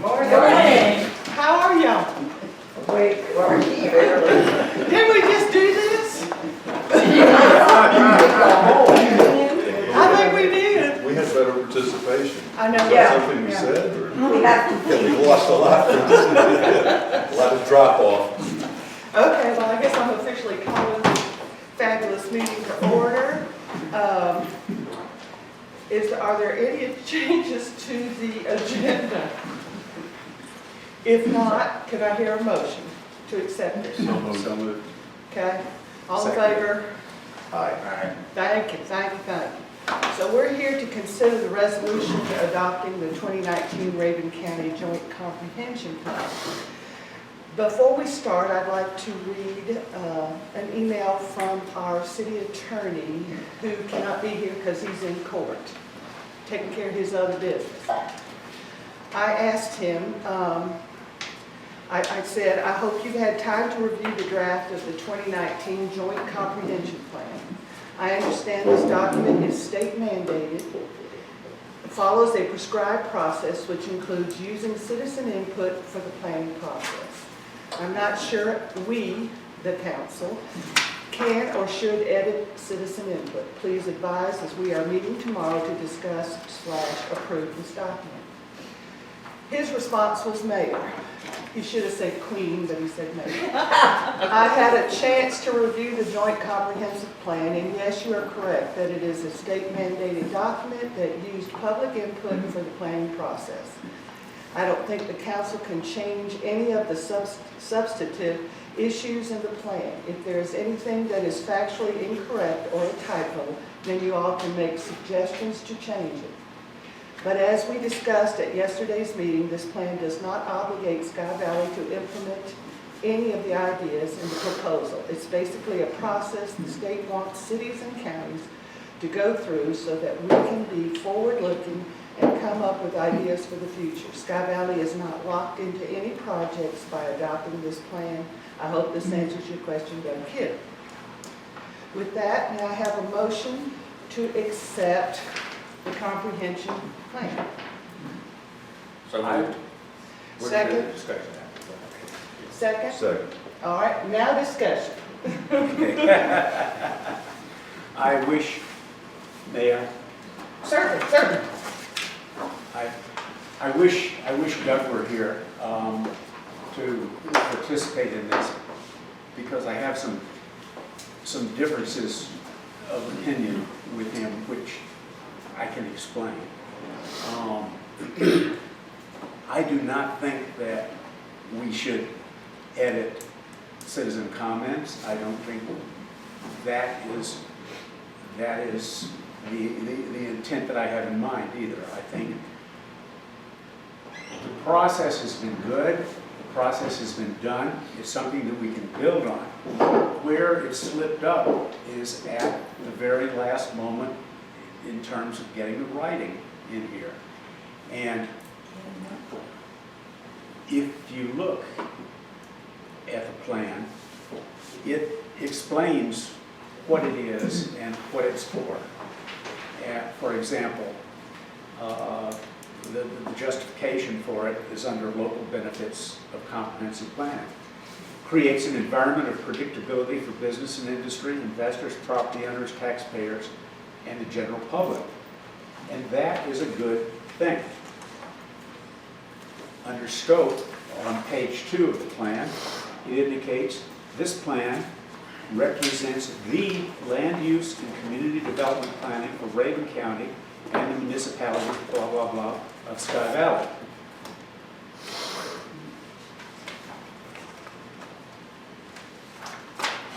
Morning. How are y'all? Wait, we're here. Didn't we just do this? I think we did. We had better participation. I know. Is Yeah. that something you said? Or? We have to Yeah, think. we lost a lot. A lot of drop off. Okay, well, I guess I'm officially calling this fabulous meeting to order. Are there any changes to the agenda? If not, could I hear a motion to accept it? So moved. Okay, all in Second. favor? Aye. Thank you, thank you, thank you. So we're here to consider the resolution adopting the 2019 Raven County Joint Comprehension Plan. Before we start, I'd like to read an email from our city attorney who cannot be here because he's in court, taking care of his other business. I asked him, I said, I hope you've had time to review the draft of the 2019 Joint Comprehension Plan. I understand this document is state mandated. It follows a prescribed process which includes using citizen input for the planning process. I'm not sure we, the council, can or should edit citizen input. Please advise as we are meeting tomorrow to discuss/approve this document. His response was mayor. He should have said queen, but he said mayor. I had a chance to review the Joint Comprehensive Plan, and yes, you are correct that it is a state mandated document that used public input for the planning process. I don't think the council can change any of the substantive issues in the plan. If there is anything that is factually incorrect or a typo, then you all can make suggestions to change it. But as we discussed at yesterday's meeting, this plan does not obligate Sky Valley to implement any of the ideas in the proposal. It's basically a process the state wants cities and counties to go through so that we can be forward-looking and come up with ideas for the future. Sky Valley is not locked into any projects by adopting this plan. I hope this answers your question, but I'm kidding. With that, may I have a motion to accept the comprehension plan? So moved. Second? Discussion. Second? Second. All right, now discussion. I wish, Mayor, Certainly. I wish Doug were here to participate in this, because I have some differences of opinion with him, which I can explain. I do not think that we should edit citizen comments. I don't think that is the intent that I have in mind either. I think the process has been good, the process has been done, it's something that we can build on. Where it slipped up is at the very last moment in terms of getting the writing in here. And if you look at the plan, it explains what it is and what it's for. For example, the justification for it is under local benefits of comprehensive planning. Creates an environment of predictability for business and industry, investors, property owners, taxpayers, and the general public. And that is a good thing. Under scope, on page 2 of the plan, it indicates this plan represents the land use and community development planning for Raven County and the municipality, blah, blah, blah, of Sky Valley.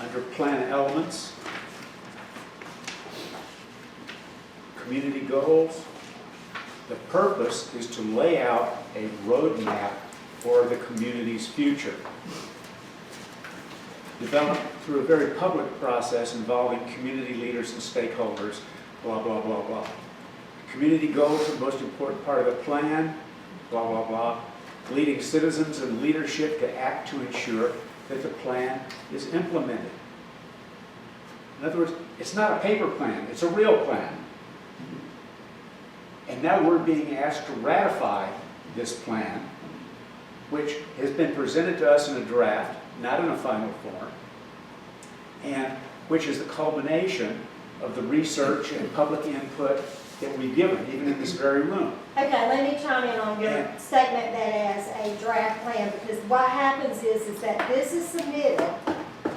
Under plan elements, community goals, the purpose is to lay out a roadmap for the community's future. Developed through a very public process involving community leaders and stakeholders, blah, blah, blah, blah. Community goals are the most important part of the plan, blah, blah, blah. Leading citizens and leadership to act to ensure that the plan is implemented. In other words, it's not a paper plan, it's a real plan. And now we're being asked to ratify this plan which has been presented to us in a draft, not in a final form, and which is the culmination of the research and public input that we've given, even in this very room. Okay, let me chime in on your Yeah. statement that as a draft plan, because what happens is that this is submitted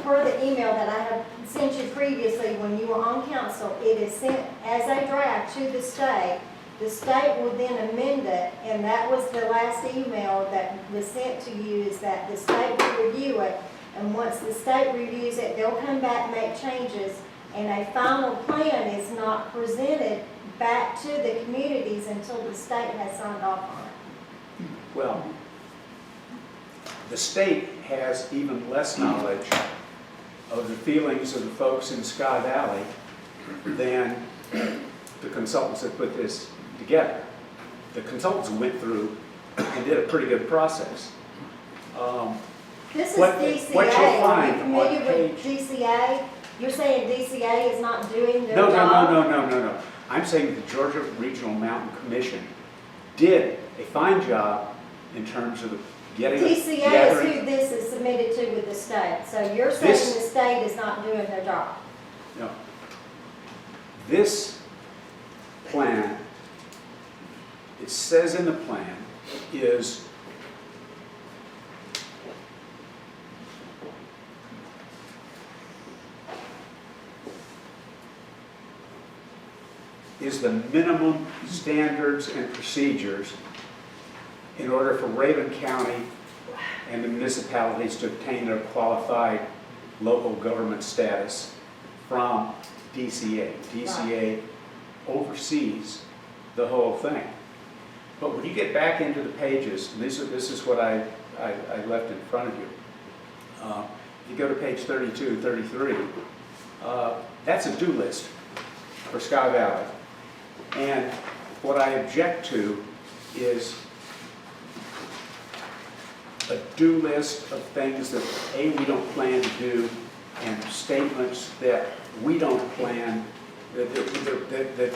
per the email that I have sent you previously when you were on council. It is sent as a draft to the state. The state will then amend it, and that was the last email that was sent to you, is that the state will review it, and once the state reviews it, they'll come back, make changes, and a final plan is not presented back to the communities until the state has signed off on it. Well, the state has even less knowledge of the feelings of the folks in Sky Valley than the consultants that put this together. The consultants went through and did a pretty good process. This is What DCA. you'll Are find you on familiar with page- DCA? You're saying DCA is not doing their No, job? no. I'm saying the Georgia Regional Mountain Commission did a fine job in terms of getting, DCA is gathering. who this is submitted to with the state. So you're saying This- the state is not doing their job? No. This plan, it says in the plan, is the minimum standards and procedures in order for Raven County and the municipalities to obtain their qualified local government status from DCA. DCA oversees the whole thing. But when you get back into the pages, and this is what I left in front of you. If you go to page 32, 33, that's a do list for Sky Valley. And what I object to is a do list of things that, A, we don't plan to do, and statements that we don't plan, that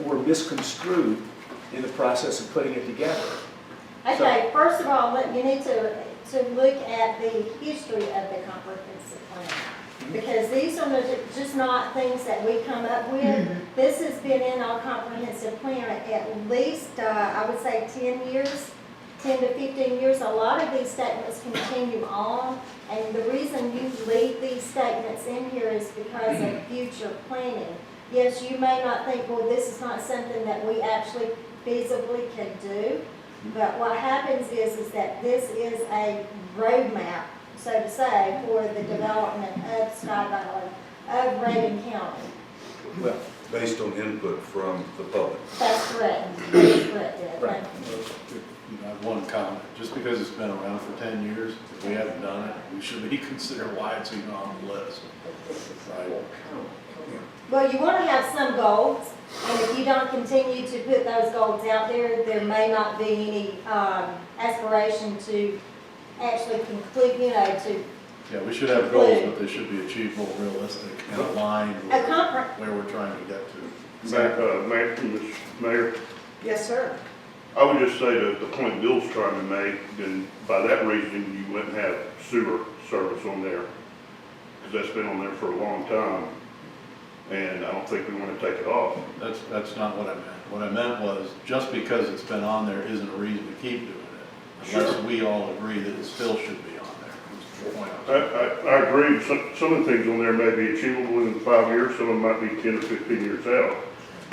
were misconstrued in the process of putting it together. Okay, first of all, you need to look at the history of the comprehensive plan. Because these are just not things that we come up with. This has been in our comprehensive plan at least, I would say 10 years, 10 to 15 years. A lot of these statements continue on. And the reason you leave these statements in here is because of future planning. Yes, you may not think, well, this is not something that we actually feasibly can do. But what happens is that this is a roadmap, so to say, for the development of Sky Valley, of Raven County. Well, Based on input from the public. That's correct. That's correct, Ed. Right. Thank you. I have one comment. Just because it's been around for 10 years, if we haven't done it, we should reconsider why it's even on the list. Right? Well, you want to have some goals, and if you don't continue to put those goals out there, there may not be any aspiration to actually conclude, to Yeah, we should have goals, but they should be achievable, realistic, and aligned a with comfort. where we're trying to get to. Mayor, Yes, sir. I would just say that the point Bill's trying to make, then by that reason, you wouldn't have sewer service on there. Because that's been on there for a long time, and I don't think we want to take it off. That's not what I meant. What I meant was, just because it's been on there isn't a reason to keep doing it, unless we all agree that it still should be on there. That's the point I was I agree, some of the things on there may be achievable in 5 years, some of them might be 10 or 15 years out.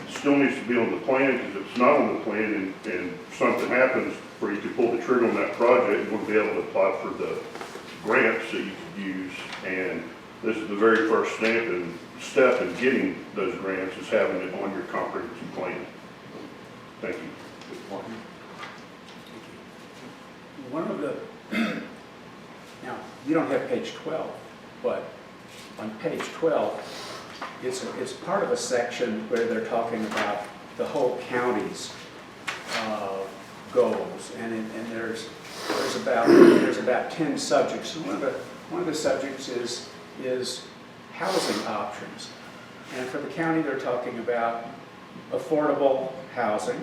It still needs to be on the plan, because if it's not on the plan and something happens where you can pull the trigger on that project, you won't be able to apply for the grants that you could use. And this is the very first step in getting those grants, is having it on your comprehensive plan. Thank you. Good point. one of the, now, you don't have page 12, but on page 12, it's part of a section where they're talking about the whole county's goals, and there's about 10 subjects. And one of the subjects is housing options, and for the county they're talking about affordable housing,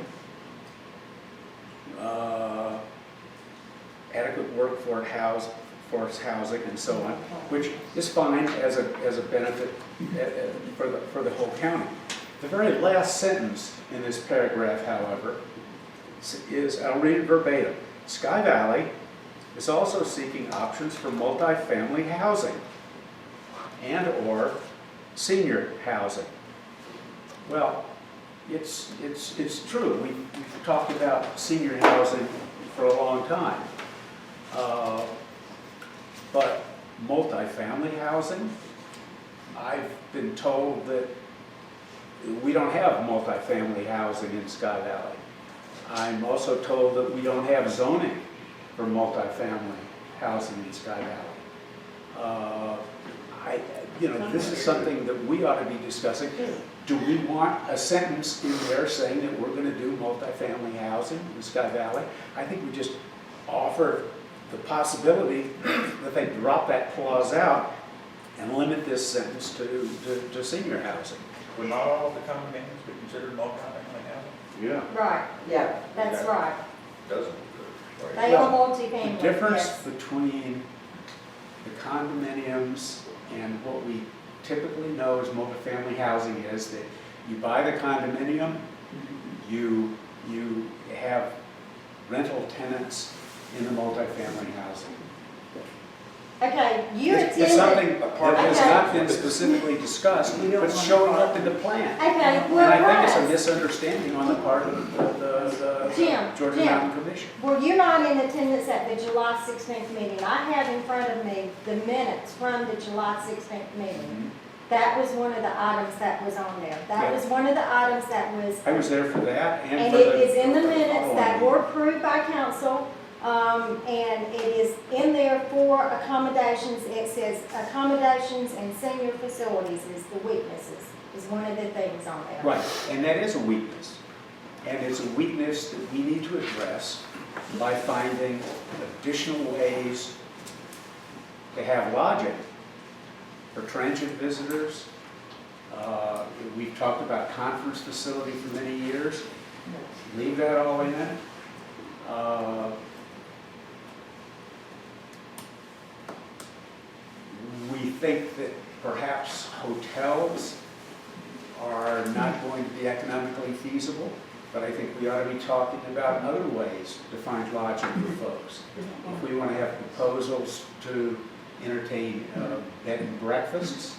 adequate workforce housing and so on, which is fine as a benefit for the whole county. The very last sentence in this paragraph, however, is, I'll read it verbatim, Sky Valley is also seeking options for multifamily housing and/or senior housing. Well, it's true. We've talked about senior housing for a long time. But multifamily housing, I've been told that we don't have multifamily housing in Sky Valley. I'm also told that we don't have zoning for multifamily housing in Sky Valley. This is something that we ought to be discussing. Do we want a sentence in there saying that we're going to do multifamily housing in Sky Valley? I think we just offer the possibility that they drop that clause out and limit this sentence to senior housing. Would not all of the condominiums be considered multi-family housing? Yeah. Right, Yeah. that's right. Doesn't. They are multi-family, The difference yes. between the condominiums and what we typically know as multifamily housing is that you buy the condominium, you have rental tenants in the multifamily housing. Okay, you It's attended. something that has Okay. not been specifically discussed, but it's showing up in the plan. Okay, And well, I think it's a Russ, misunderstanding on the part of the Jim, Georgia Jim. Mountain Commission. were you not in attendance at the July 16th meeting? I have in front of me the minutes from the July 16th meeting. That was one of the items that was on there. That Yeah. was one of the items that was, I was there for that and and for it the. is in the minutes following that meeting. were approved by council. And it is in there for accommodations. It says accommodations and senior facilities is the weaknesses, is one of the things on there. Right, and that is a weakness. And it's a weakness that we need to address by finding additional ways to have lodging for transient visitors. We've talked about conference facility for many years. Leave that all in. We think that perhaps hotels are not going to be economically feasible, but I think we ought to be talking about other ways to find lodging for folks. If we want to have proposals to entertain bed and breakfasts,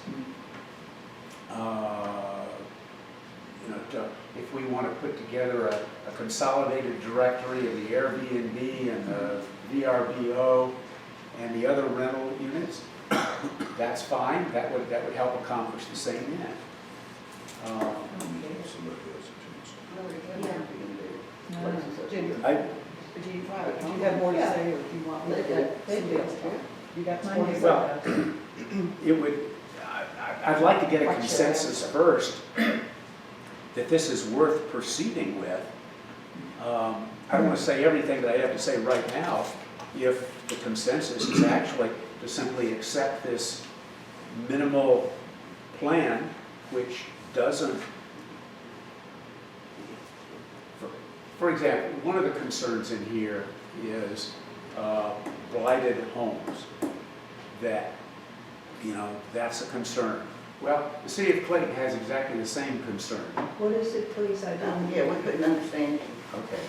if we want to put together a consolidated directory of the Airbnb and the VRBO and the other rental units, that's fine. That would help accomplish the same end. Jim, I, do you have more to say, or do you want me to let somebody else talk? You got more to say? Well, it would, I'd like to get a consensus first that this is worth proceeding with. I don't want to say everything that I have to say right now. If the consensus is actually to simply accept this minimal plan, which doesn't, for example, one of the concerns in here is blighted homes. That, that's a concern. Well, the city of Clayton has exactly the same concern. What is it, please? I didn't. Yeah, we couldn't understand you. Okay.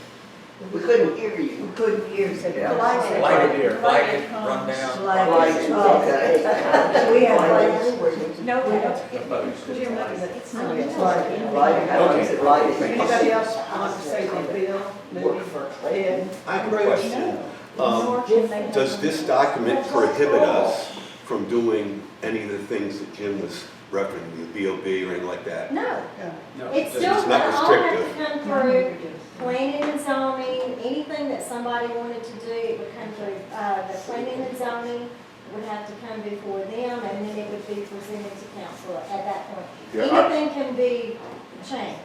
We couldn't hear you. We couldn't hear. Yeah. Blighted. Blighted here. Blighted, run down. Blighted. Okay. We have Blighted. blighted. No, we don't. Jim, it's not. Blighted, how is it blighted? Anybody else want to say the bill? Work for Clayton. I have a question. Does this document prohibit us from doing any of the things that Jim was referencing, the BOB or anything like that? No, No, it's it still, doesn't. not all have to restrictive. come through planning and zoning, anything that somebody wanted to do, it would come through, the planning and zoning would have to come before them, and then it would be presented to council at that point. Yeah, Anything can be changed.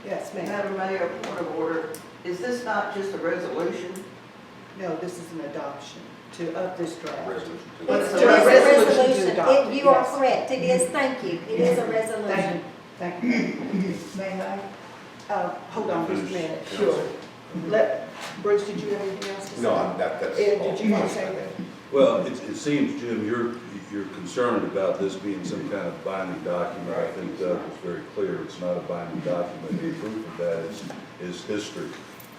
Yes, ma'am. Madam Mayor, point of order, is this not just a resolution? No, this is an adoption of this draft. Resolution. But It it's is a a resolution to resolution. adopt, You are yes. correct. It is, thank you. It is a Thank resolution. you, thank you. May I? Hold on just a minute. Sure. Bruce, did you have anything else to say? That's. Ed, did you want to say that? Well, it seems, Jim, you're concerned about this being some kind of binding document. I think Doug was very clear, it's not a binding document. The proof of that is history.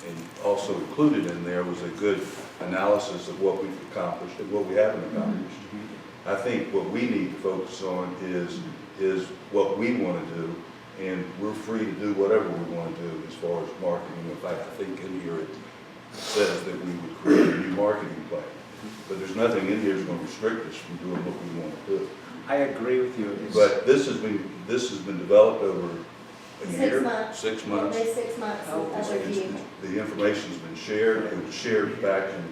And also included in there was a good analysis of what we've accomplished and what we haven't accomplished. I think what we need to focus on is what we want to do, and we're free to do whatever we want to do as far as marketing. In fact, I think in here it says that we would create a new marketing plan. But there's nothing in here that's going to restrict us from doing what we want to do. I agree with you. But this has been developed over a 6 year, months. 6 At months. least 6 months of review. The information's been shared, it was shared back in,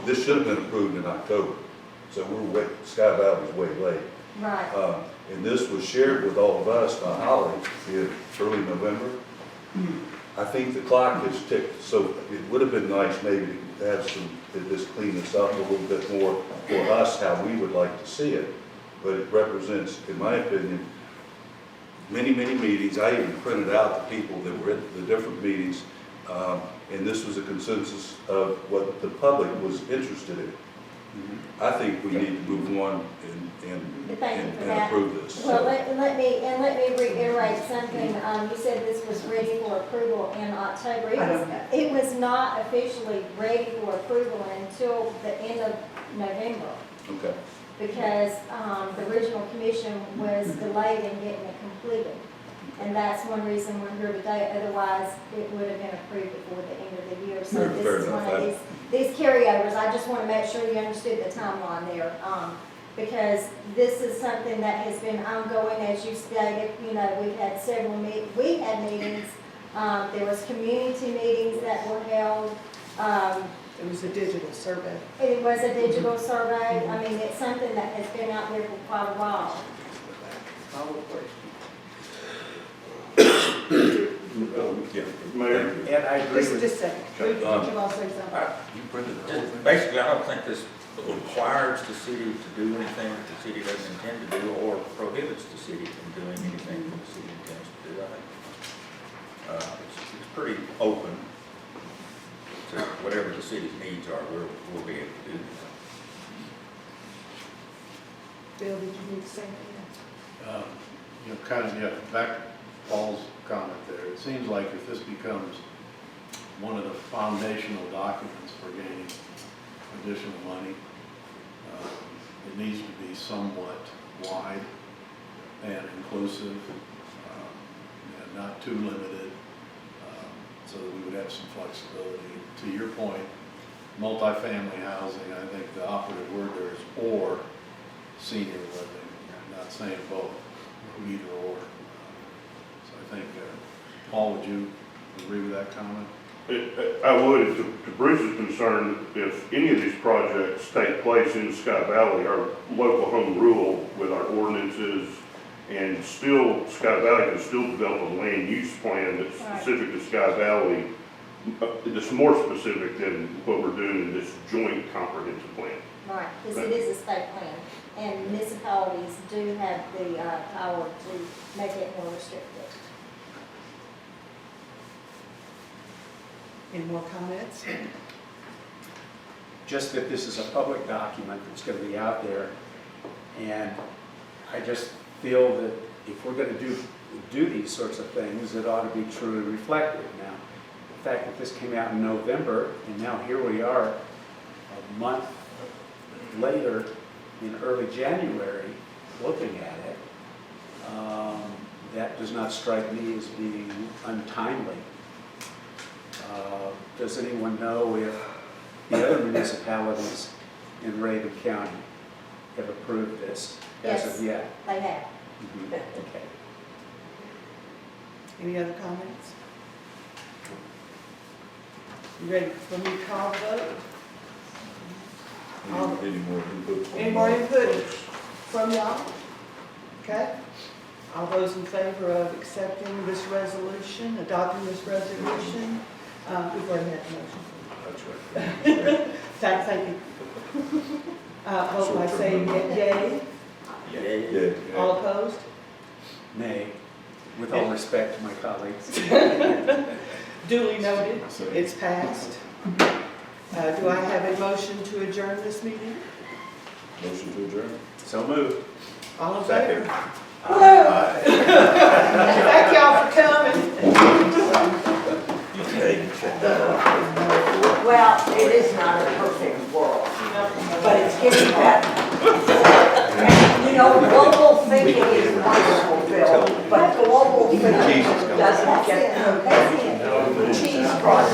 this should have been approved in October. So Sky Valley's way late. Right. And this was shared with all of us by Holly in early November. I think the clock has ticked, so it would have been nice maybe to have this clean this up a little bit more for us, how we would like to see it. But it represents, in my opinion, many, many meetings. I even printed out the people that were at the different meetings. And this was a consensus of what the public was interested in. I think we need to move on Thank you for and that. approve this. Well, let me reiterate something. You said this was ready for approval in October. It was not officially ready for approval until the end of November, Okay. because the original commission was delayed in getting it completed. And that's one reason we're here today, otherwise it would have been approved before the end of the year. So Fair this is enough. one of these carryovers. I just want to make sure you understood the timeline there. Because this is something that has been ongoing, as you stated. You know, we've had several we had meetings, there was community meetings that were held. It was a digital survey. It was a digital survey. I mean, it's something that has been out there for quite a while. Mayor, And I agree Just with a second. Did you want to say something? Just basically, I don't think this requires the city to do anything that the city doesn't intend to do, or prohibits the city from doing anything that the city intends to do. I think it's pretty open to whatever the city's needs are, we'll be able to do that. Bill, did you need to say anything? Kind of, back to Paul's comment there, it seems like if this becomes one of the foundational documents for gaining additional money, it needs to be somewhat wide and inclusive, and not too limited, so that we would have some flexibility. To your point, multifamily housing, I think the operative word there is or senior living. I'm not saying both, either or. So I think, Paul, would you agree with that comment? I would, to Bruce's concern, if any of these projects take place in Sky Valley, our local home rule with our ordinances, and still, Sky Valley can still develop a land use plan that's specific to Sky Valley, that's more specific than what we're doing in this joint comprehensive plan. Right, because it is a state plan, and municipalities do have the power to make it more restrictive. Any more comments? just that this is a public document that's going to be out there. And I just feel that if we're going to do these sorts of things, it ought to be truly reflective. Now, the fact that this came out in November, and now here we are a month later in early January looking at it, that does not strike me as being untimely. Does anyone know if the other municipalities in Raven County have approved this as Yes. of yet? They have. Mhm. Okay. Any other comments? You ready for me to call the vote? Any more input? Any more input from y'all? Okay. All those in favor of accepting this resolution, adopting this resolution? We've already had the motion. That's right. Thank you. Vote by saying yea. Yeah. All opposed? Nay, with all respect to my colleagues. Duly noted, it's passed. Do I have a motion to adjourn this meeting? Motion to adjourn? So moved. All in favor? Aye. Thank y'all for coming. Well, it is not a perfect world, but it's getting better. And, you know, global thinking is wonderful, Bill, but global thinking doesn't get That's it. cheese processing.